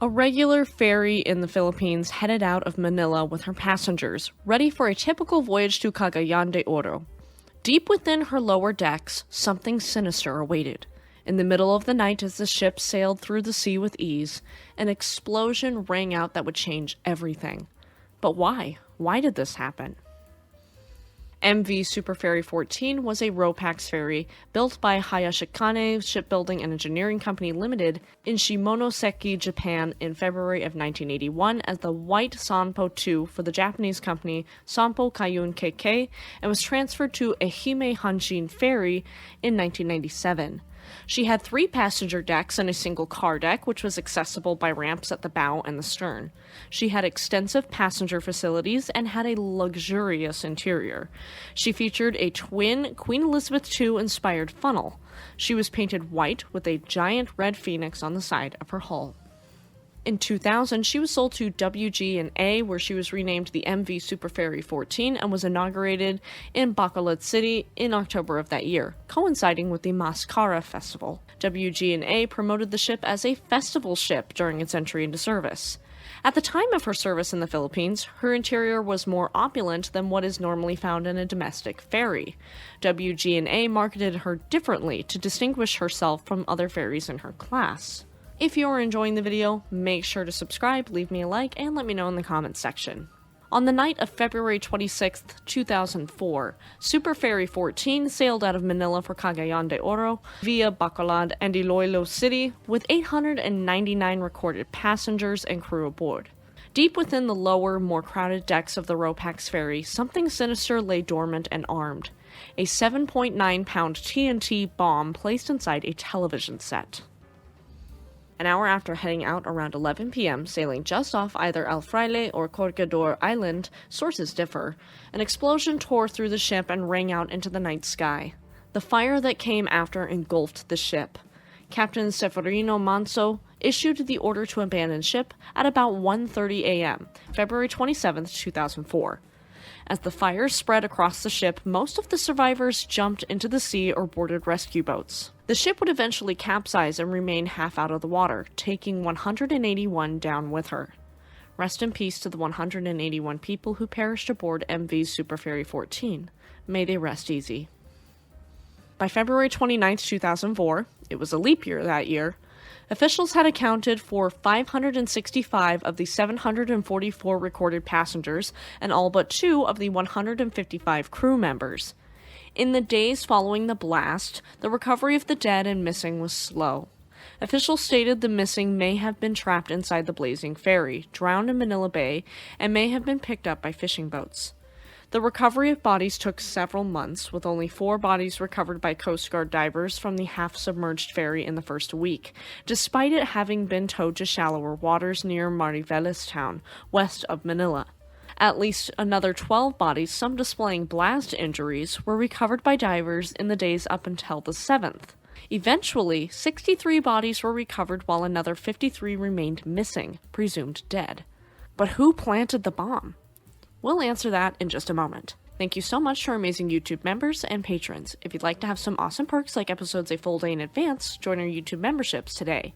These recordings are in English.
A regular ferry in the Philippines headed out of Manila with her passengers, ready for a typical voyage to Cagayan de Oro. Deep within her lower decks, something sinister awaited. In the middle of the night, as the ship sailed through the sea with ease, an explosion rang out that would change everything. But why? Why did this happen? MV Superferry 14 was a RoPax ferry built by Hayashikane Shipbuilding and Engineering Company Limited in Shimonoseki, Japan in February of 1981 as the White Sanpo II for the Japanese company Sanpo Kayun KK and was transferred to Ehime Hanshin Ferry in 1997. She had 3 passenger decks and a single car deck, which was accessible by ramps at the bow and the stern. She had extensive passenger facilities and had a luxurious interior. She featured a twin Queen Elizabeth II inspired funnel. She was painted white with a giant red phoenix on the side of her hull. In 2000, she was sold to WG&A, where she was renamed the MV Superferry 14 and was inaugurated in Bacolod City in October of that year, coinciding with the Mascara Festival. WG&A promoted the ship as a festival ship during its entry into service. At the time of her service in the Philippines, her interior was more opulent than what is normally found in a domestic ferry. WG&A marketed her differently to distinguish herself from other ferries in her class. If you are enjoying the video, make sure to subscribe, leave me a like, and let me know in the comments section. On the night of February 26, 2004, Superferry 14 sailed out of Manila for Cagayan de Oro via Bacolod and Iloilo City with 899 recorded passengers and crew aboard. Deep within the lower, more crowded decks of the RoPax ferry, something sinister lay dormant and armed. A 7.9-pound TNT bomb placed inside a television set. An hour after heading out around 11 p.m., sailing just off either El Fraile or Corregidor Island, sources differ, an explosion tore through the ship and rang out into the night sky. The fire that came after engulfed the ship. Captain Severino Manso issued the order to abandon ship at about 1:30 a.m., February 27, 2004. As the fire spread across the ship, most of the survivors jumped into the sea or boarded rescue boats. The ship would eventually capsize and remain half out of the water, taking 181 down with her. Rest in peace to the 181 people who perished aboard MV Superferry 14. May they rest easy. By February 29, 2004, it was a leap year that year, officials had accounted for 565 of the 744 recorded passengers and all but 2 of the 155 crew members. In the days following the blast, the recovery of the dead and missing was slow. Officials stated the missing may have been trapped inside the blazing ferry, drowned in Manila Bay, and may have been picked up by fishing boats. The recovery of bodies took several months, with only 4 bodies recovered by Coast Guard divers from the half-submerged ferry in the first week, despite it having been towed to shallower waters near Mariveles town, west of Manila. At least another 12 bodies, some displaying blast injuries, were recovered by divers in the days up until the 7th. Eventually, 63 bodies were recovered while another 53 remained missing, presumed dead. But who planted the bomb? We'll answer that in just a moment. Thank you so much to our amazing YouTube members and patrons. If you'd like to have some awesome perks like episodes a full day in advance, join our YouTube memberships today.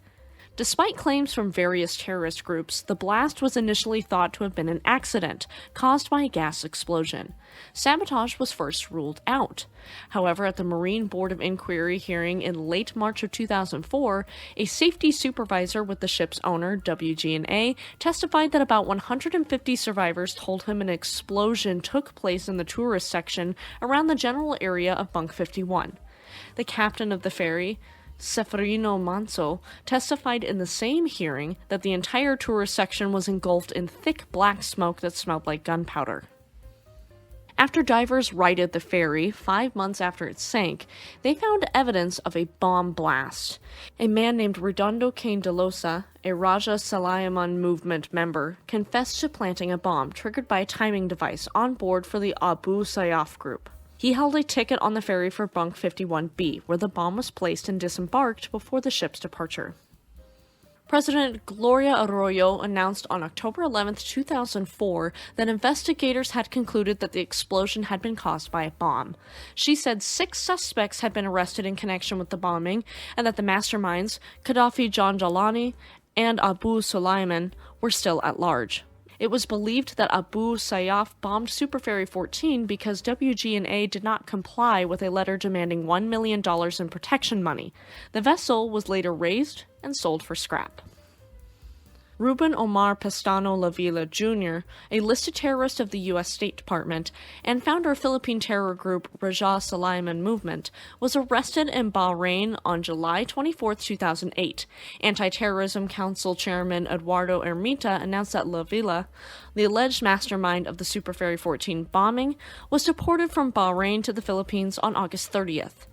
Despite claims from various terrorist groups, the blast was initially thought to have been an accident caused by a gas explosion. Sabotage was first ruled out. However, at the Marine Board of Inquiry hearing in late March of 2004, a safety supervisor with the ship's owner, WG&A, testified that about 150 survivors told him an explosion took place in the tourist section around the general area of Bunk 51. The captain of the ferry, Severino Manso, testified in the same hearing that the entire tourist section was engulfed in thick black smoke that smelled like gunpowder. After divers righted the ferry 5 months after it sank, they found evidence of a bomb blast. A man named Redondo Cain de Losa, a Raja Salayaman movement member, confessed to planting a bomb triggered by a timing device on board for the Abu Sayyaf group. He held a ticket on the ferry for Bunk 51B, where the bomb was placed and disembarked before the ship's departure. President Gloria Arroyo announced on October 11, 2004, that investigators had concluded that the explosion had been caused by a bomb. She said 6 suspects had been arrested in connection with the bombing, and that the masterminds, Gaddafi John Jalani, and Abu Sulaiman were still at large. It was believed that Abu Sayyaf bombed Superferry 14 because WG&A did not comply with a letter demanding $1 million in protection money. The vessel was later raised and sold for scrap. Ruben Omar Pestano Lavilla Jr., a listed terrorist of the U.S. State Department and founder of Philippine terror group Raja Sulaiman Movement, was arrested in Bahrain on July 24, 2008. Anti-Terrorism Council Chairman Eduardo Ermita announced that Lavilla, the alleged mastermind of the Superferry 14 bombing, was deported from Bahrain to the Philippines on August 30th.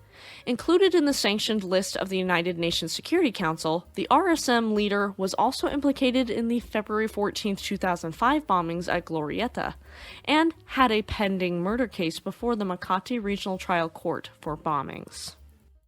Included in the sanctioned list of the United Nations Security Council, the RSM leader was also implicated in the February 14, 2005 bombings at Glorieta, and had a pending murder case before the Makati Regional Trial Court for bombings.